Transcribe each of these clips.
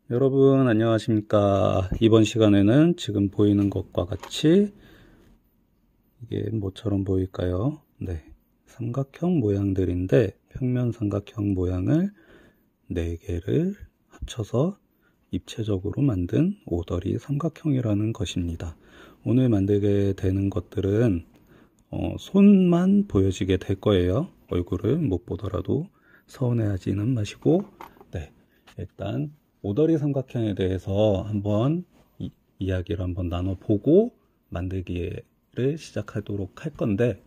여러분 안녕하십니까. 이번 시간에는 지금 보이는 것과 같이 이게 뭐처럼 보일까요? 네, 삼각형 모양들인데 평면 삼각형 모양을 4개를 합쳐서 입체적으로 만든 오더리 삼각형이라는 것입니다. 오늘 만들게 되는 것들은 손만 보여지게 될 거예요. 얼굴을 못 보더라도 서운해하지는 마시고, 네, 일단 오더리 삼각형에 대해서 한번 이야기를 한번 나눠보고 만들기를 시작하도록 할 건데,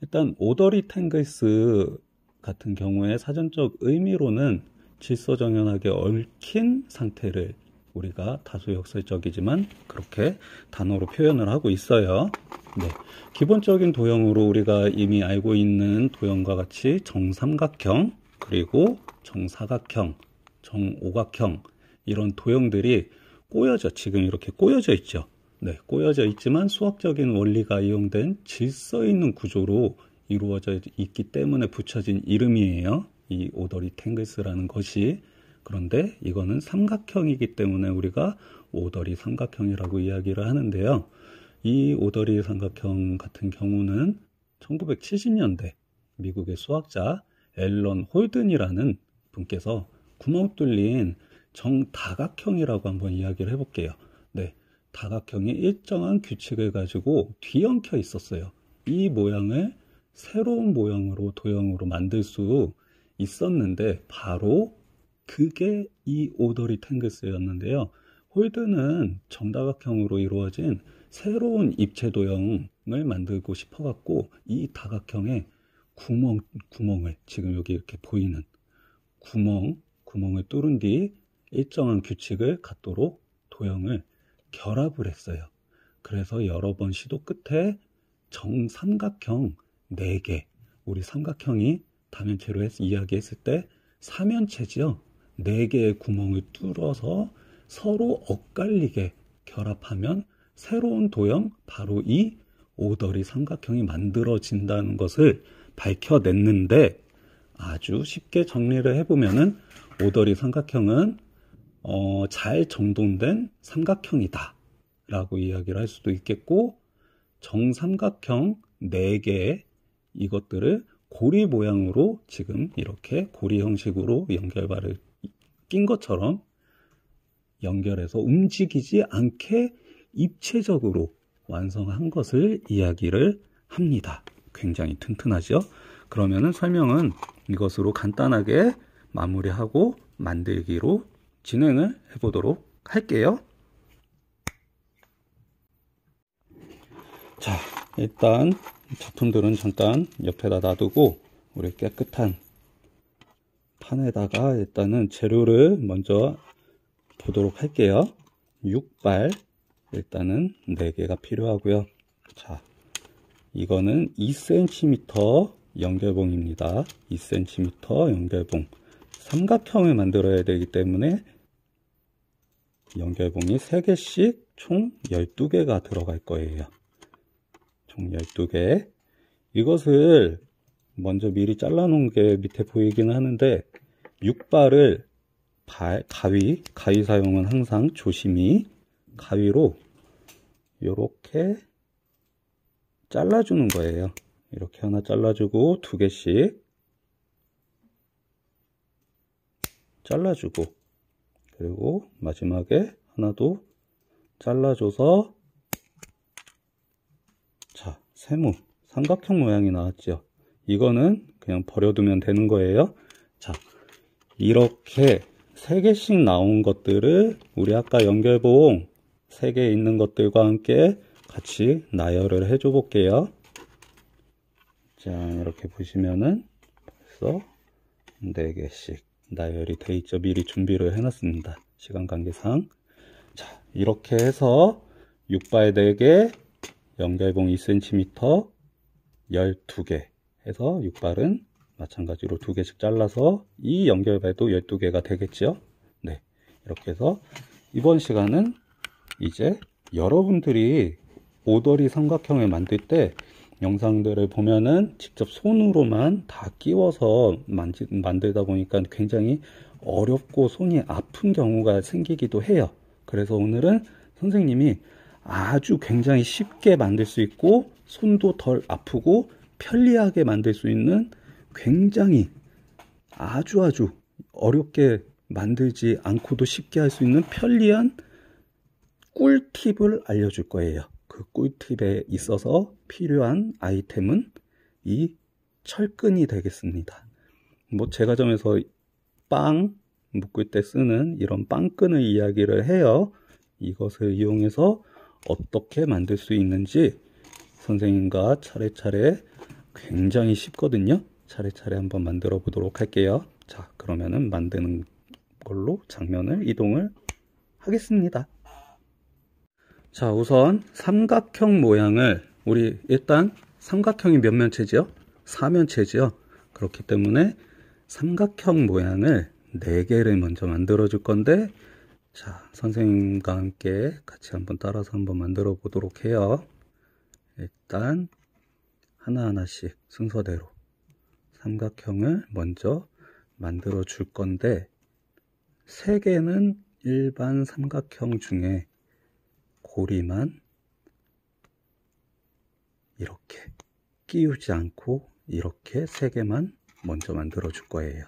일단 오더리 탱글스 같은 경우에 사전적 의미로는 질서정연하게 얽힌 상태를 우리가 다소 역설적이지만 그렇게 단어로 표현을 하고 있어요. 네, 기본적인 도형으로 우리가 이미 알고 있는 도형과 같이 정삼각형, 그리고 정사각형, 정오각형, 이런 도형들이 지금 이렇게 꼬여져 있죠. 네, 꼬여져 있지만 수학적인 원리가 이용된 질서 있는 구조로 이루어져 있기 때문에 붙여진 이름이에요. 이 오더리 탱글스라는 것이. 그런데 이거는 삼각형이기 때문에 우리가 오더리 삼각형이라고 이야기를 하는데요. 이 오더리 삼각형 같은 경우는 1970년대 미국의 수학자 앨런 홀든이라는 분께서 구멍 뚫린 정다각형이라고 한번 이야기를 해볼게요. 네, 다각형이 일정한 규칙을 가지고 뒤엉켜 있었어요. 이 모양을 새로운 모양으로 도형으로 만들 수 있었는데 바로 그게 이 오더리 탱글스였는데요. 홀드는 정다각형으로 이루어진 새로운 입체 도형을 만들고 싶어 갖고 이 다각형에 구멍을 지금 여기 이렇게 보이는 구멍을 뚫은 뒤 일정한 규칙을 갖도록 도형을 결합을 했어요. 그래서 여러 번 시도 끝에 정삼각형 4개, 우리 삼각형이 다면체로 이야기했을 때 사면체죠. 4개의 구멍을 뚫어서 서로 엇갈리게 결합하면 새로운 도형, 바로 이 오더리 삼각형이 만들어진다는 것을 밝혀냈는데, 아주 쉽게 정리를 해보면은 오더리 삼각형은 잘 정돈된 삼각형이다 라고 이야기를 할 수도 있겠고, 정삼각형 4개의 이것들을 고리 모양으로 지금 이렇게 고리 형식으로 연결발을 낀 것처럼 연결해서 움직이지 않게 입체적으로 완성한 것을 이야기를 합니다. 굉장히 튼튼하죠? 그러면은 설명은 이것으로 간단하게 마무리하고 만들기로 진행을 해보도록 할게요. 자, 일단 작품들은 잠깐 옆에다 놔두고 우리 깨끗한 판에다가 일단은 재료를 먼저 보도록 할게요. 6발 일단은 4개가 필요하고요. 자, 이거는 2cm 연결봉입니다. 2cm 연결봉. 삼각형을 만들어야 되기 때문에 연결봉이 3개씩 총 12개가 들어갈 거예요. 총 12개. 이것을 먼저 미리 잘라 놓은 게 밑에 보이기는 하는데, 6발을 가위 사용은 항상 조심히 가위로 이렇게 잘라주는 거예요. 이렇게 하나 잘라주고 2개씩 잘라주고, 그리고 마지막에 하나 더 잘라줘서, 자, 삼각형 모양이 나왔죠. 이거는 그냥 버려두면 되는 거예요. 자, 이렇게 3개씩 나온 것들을 우리 아까 연결봉 3개 있는 것들과 함께 같이 나열을 해줘 볼게요. 자, 이렇게 보시면은 벌써 4개씩 나열이 돼 있죠. 미리 준비를 해놨습니다. 시간 관계상. 자, 이렇게 해서 6발 4개, 연결봉 2cm 12개 해서 6발은 마찬가지로 2개씩 잘라서 이 연결발도 12개가 되겠죠. 네, 이렇게 해서 이번 시간은 이제 여러분들이 오더리 삼각형을 만들 때 영상들을 보면은 직접 손으로만 다 끼워서 만들다 보니까 굉장히 어렵고 손이 아픈 경우가 생기기도 해요. 그래서 오늘은 선생님이 아주 굉장히 쉽게 만들 수 있고 손도 덜 아프고 편리하게 만들 수 있는 굉장히 아주 어렵게 만들지 않고도 쉽게 할 수 있는 편리한 꿀팁을 알려줄 거예요. 그 꿀팁에 있어서 필요한 아이템은 이 철끈이 되겠습니다. 뭐 제과점에서 빵 묶을 때 쓰는 이런 빵끈을 이야기를 해요. 이것을 이용해서 어떻게 만들 수 있는지 선생님과 차례차례 굉장히 쉽거든요. 차례차례 한번 만들어 보도록 할게요. 자, 그러면은 만드는 걸로 장면을 이동을 하겠습니다. 자, 우선 삼각형 모양을 우리 일단 삼각형이 몇 면체죠? 4면체죠. 그렇기 때문에 삼각형 모양을 4개를 먼저 만들어 줄 건데, 자, 선생님과 함께 같이 한번 따라서 한번 만들어 보도록 해요. 일단 하나하나씩 순서대로 삼각형을 먼저 만들어 줄 건데, 3개는 일반 삼각형 중에 고리만 이렇게 끼우지 않고 이렇게 3개만 먼저 만들어 줄 거예요.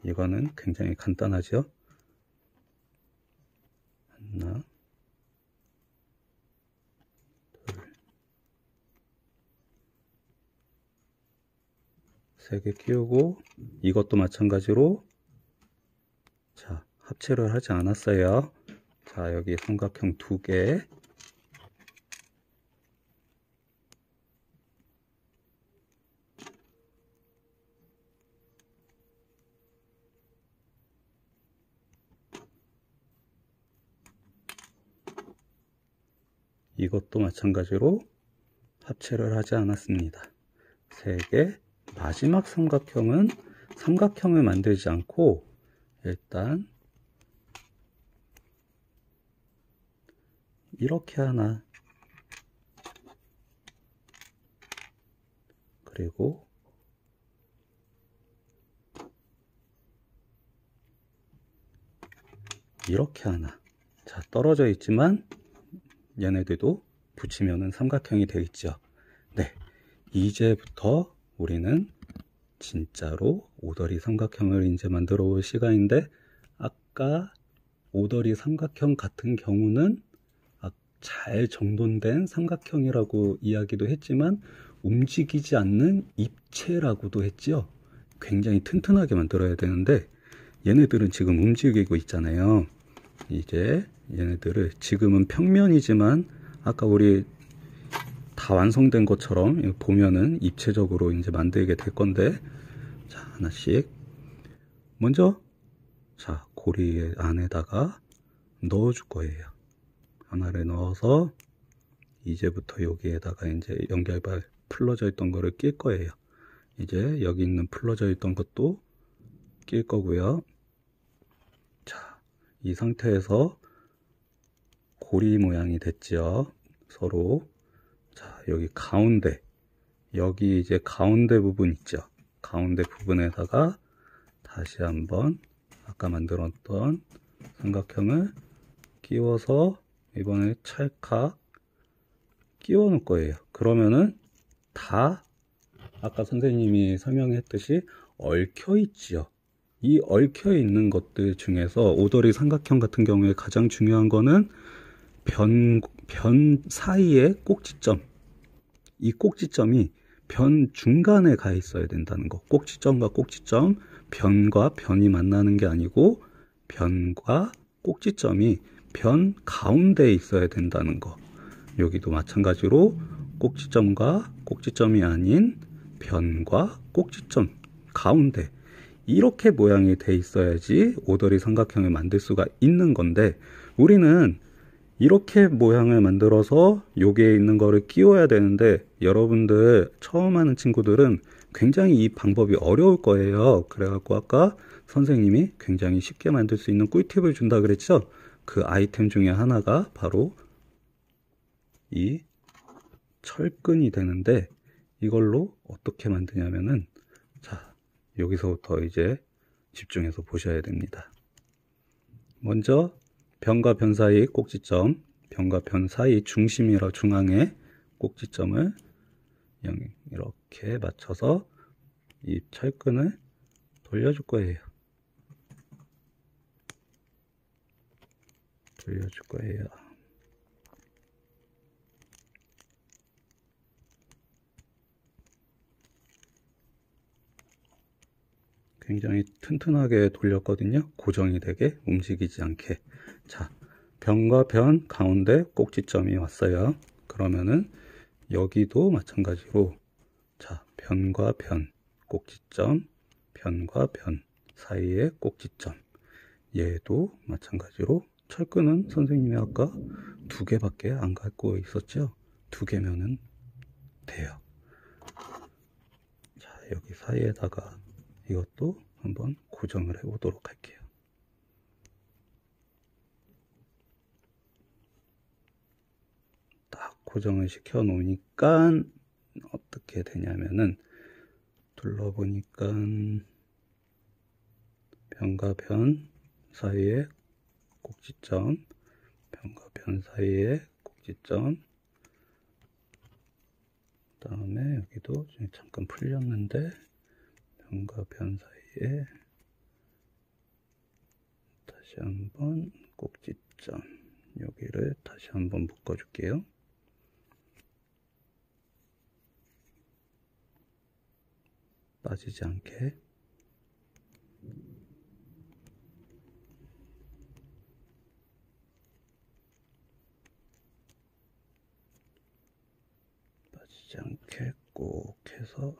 이거는 굉장히 간단하죠? 하나, 둘, 3개 끼우고, 이것도 마찬가지로, 자, 합체를 하지 않았어요. 자, 여기 삼각형 2개, 이것도 마찬가지로 합체를 하지 않았습니다. 3개, 마지막 삼각형은 삼각형을 만들지 않고 일단 이렇게 하나, 그리고 이렇게 하나. 자, 떨어져 있지만 얘네들도 붙이면은 삼각형이 되겠죠. 네, 이제부터 우리는 진짜로 오더리 삼각형을 이제 만들어 볼 시간인데, 아까 오더리 삼각형 같은 경우는 잘 정돈된 삼각형이라고 이야기도 했지만 움직이지 않는 입체라고도 했죠. 굉장히 튼튼하게 만들어야 되는데 얘네들은 지금 움직이고 있잖아요. 이제 얘네들을 지금은 평면이지만 아까 우리 다 완성된 것처럼 보면은 입체적으로 이제 만들게 될 건데, 자, 하나씩 먼저, 자, 고리 안에다가 넣어 줄 거예요. 하나를 넣어서 이제부터 여기에다가 이제 연결발 풀러져 있던 거를 낄 거예요. 이제 여기 있는 풀러져 있던 것도 낄 거고요. 자, 이 상태에서 고리 모양이 됐죠. 서로. 자, 여기 가운데, 여기 이제 가운데 부분 있죠. 가운데 부분에다가 다시 한번 아까 만들었던 삼각형을 끼워서 이번에 찰칵 끼워 놓을 거예요. 그러면은 다 아까 선생님이 설명했듯이 얽혀 있지요. 이 얽혀 있는 것들 중에서 오더리 삼각형 같은 경우에 가장 중요한 거는 변 사이의 꼭지점, 이 꼭지점이 변 중간에 가 있어야 된다는 거. 꼭지점과 꼭지점, 변과 변이 만나는 게 아니고 변과 꼭지점이 변 가운데에 있어야 된다는 거. 여기도 마찬가지로 꼭지점과 꼭지점이 아닌 변과 꼭지점 가운데, 이렇게 모양이 돼 있어야지 오더리 삼각형을 만들 수가 있는 건데, 우리는 이렇게 모양을 만들어서 여기에 있는 거를 끼워야 되는데, 여러분들 처음 하는 친구들은 굉장히 이 방법이 어려울 거예요. 그래갖고 아까 선생님이 굉장히 쉽게 만들 수 있는 꿀팁을 준다 그랬죠. 그 아이템 중에 하나가 바로 이 철끈이 되는데, 이걸로 어떻게 만드냐면은, 자, 여기서부터 이제 집중해서 보셔야 됩니다. 먼저 변과 변 사이 꼭지점, 변과 변 사이 중심이라 중앙에 꼭지점을 이렇게 맞춰서 이 철근을 돌려줄 거예요. 돌려줄 거예요. 굉장히 튼튼하게 돌렸거든요. 고정이 되게 움직이지 않게. 자, 변과 변 가운데 꼭지점이 왔어요. 그러면은 여기도 마찬가지로 자, 변과 변 꼭지점, 변과 변 사이의 꼭지점. 얘도 마찬가지로 철근은 선생님이 아까 2개밖에 안 갖고 있었죠. 2개면은 돼요. 자, 여기 사이에다가 이것도 한번 고정을 해 보도록 할게요. 딱 고정을 시켜 놓으니까 어떻게 되냐면은 둘러보니까 변과 변 사이에 꼭지점, 변과 변 사이에 꼭지점, 그 다음에 여기도 잠깐 풀렸는데 변과 변 사이에 다시 한번 꼭지점, 여기를 다시 한번 묶어 줄게요. 빠지지 않게. 빠지지 않게 꼭 해서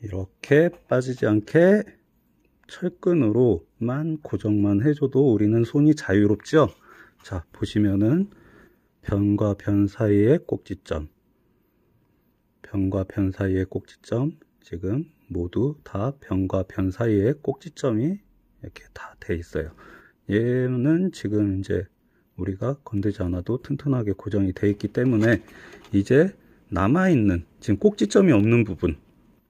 이렇게 빠지지 않게 철근으로만 고정만 해줘도 우리는 손이 자유롭죠. 자, 보시면은 변과 변 사이의 꼭지점, 변과 변 사이의 꼭지점, 지금 모두 다 변과 변 사이의 꼭지점이 이렇게 다 돼 있어요. 얘는 지금 이제 우리가 건들지 않아도 튼튼하게 고정이 돼 있기 때문에 이제 남아있는 지금 꼭지점이 없는 부분,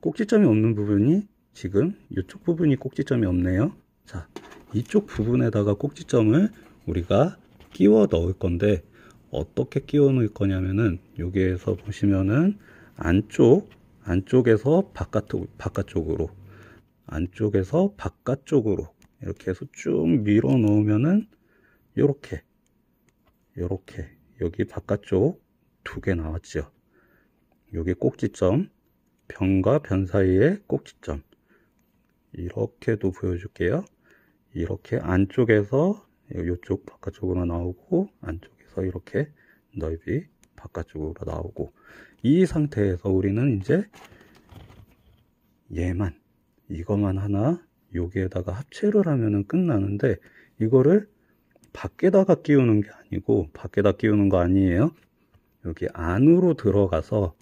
꼭지점이 없는 부분이 지금 이쪽 부분이 꼭지점이 없네요. 자, 이쪽 부분에다가 꼭지점을 우리가 끼워 넣을 건데 어떻게 끼워 넣을 거냐면은 여기에서 보시면은 안쪽에서 바깥쪽으로 안쪽에서 바깥쪽으로 이렇게 해서 쭉 밀어 놓으면은 요렇게 여기 바깥쪽 2개 나왔죠. 여기 꼭지점, 변과 변 사이의 꼭지점, 이렇게도 보여줄게요. 이렇게 안쪽에서 이쪽 바깥쪽으로 나오고 안쪽에서 이렇게 넓이 바깥쪽으로 나오고, 이 상태에서 우리는 이제 이거만 하나 여기에다가 합체를 하면은 끝나는데, 이거를 밖에다가 끼우는 게 아니고, 밖에다 끼우는 거 아니에요. 여기 안으로 들어가서,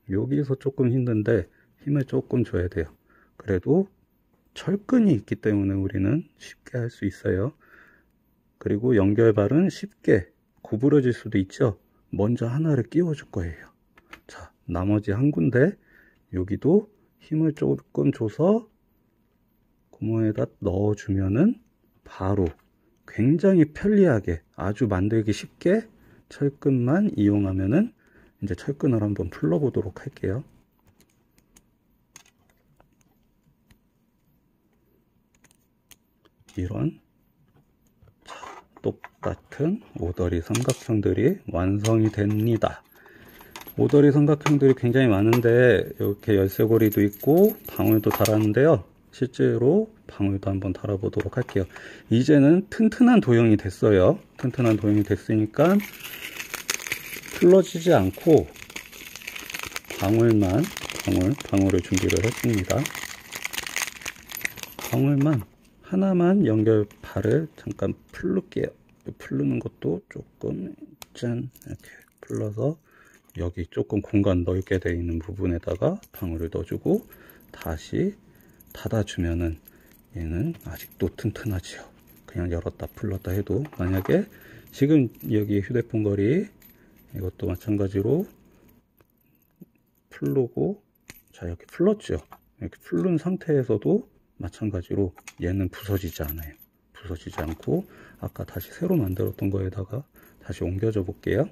여기서 조금 힘든데 힘을 조금 줘야 돼요. 그래도 철근이 있기 때문에 우리는 쉽게 할 수 있어요. 그리고 연결발은 쉽게 구부러질 수도 있죠. 먼저 하나를 끼워 줄 거예요. 자, 나머지 한 군데 여기도 힘을 조금 줘서 구멍에다 넣어 주면은 바로 굉장히 편리하게, 아주 만들기 쉽게 철근만 이용하면은, 이제 철근을 한번 풀러 보도록 할게요. 이런 똑같은 오더리 삼각형들이 완성이 됩니다. 오더리 삼각형들이 굉장히 많은데 이렇게 열쇠고리도 있고 방울도 달았는데요. 실제로 방울도 한번 달아보도록 할게요. 이제는 튼튼한 도형이 됐어요. 튼튼한 도형이 됐으니까 풀러지지 않고 방울을 준비를 했습니다. 방울만 하나만 연결발을 잠깐 풀을게요. 풀르는 것도 조금 짠 이렇게 풀러서 여기 조금 공간 넓게 되어 있는 부분에다가 방울을 넣어주고 다시 닫아주면은 얘는 아직도 튼튼하지요. 그냥 열었다 풀렀다 해도, 만약에 지금 여기 휴대폰 거리, 이것도 마찬가지로 풀르고, 자, 이렇게 풀렀죠. 이렇게 풀른 상태에서도 마찬가지로 얘는 부서지지 않아요. 부서지지 않고, 아까 다시 새로 만들었던 거에다가 다시 옮겨줘 볼게요.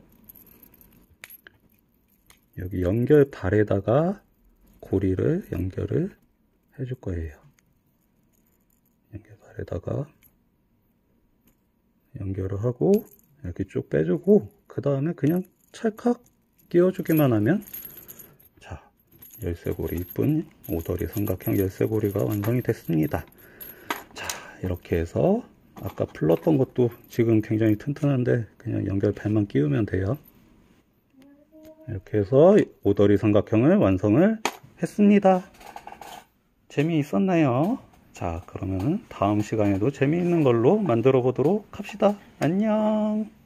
여기 연결 발에다가 고리를 연결을 해줄 거예요. 연결 발에다가 연결을 하고, 이렇게 쭉 빼주고, 그 다음에 그냥 찰칵 끼워주기만 하면, 자, 열쇠고리, 이쁜 오더리 삼각형 열쇠고리가 완성이 됐습니다. 자, 이렇게 해서 아까 풀렀던 것도 지금 굉장히 튼튼한데 그냥 연결 발만 끼우면 돼요. 이렇게 해서 오더리 삼각형을 완성을 했습니다. 재미있었나요? 자, 그러면 다음 시간에도 재미있는 걸로 만들어 보도록 합시다. 안녕.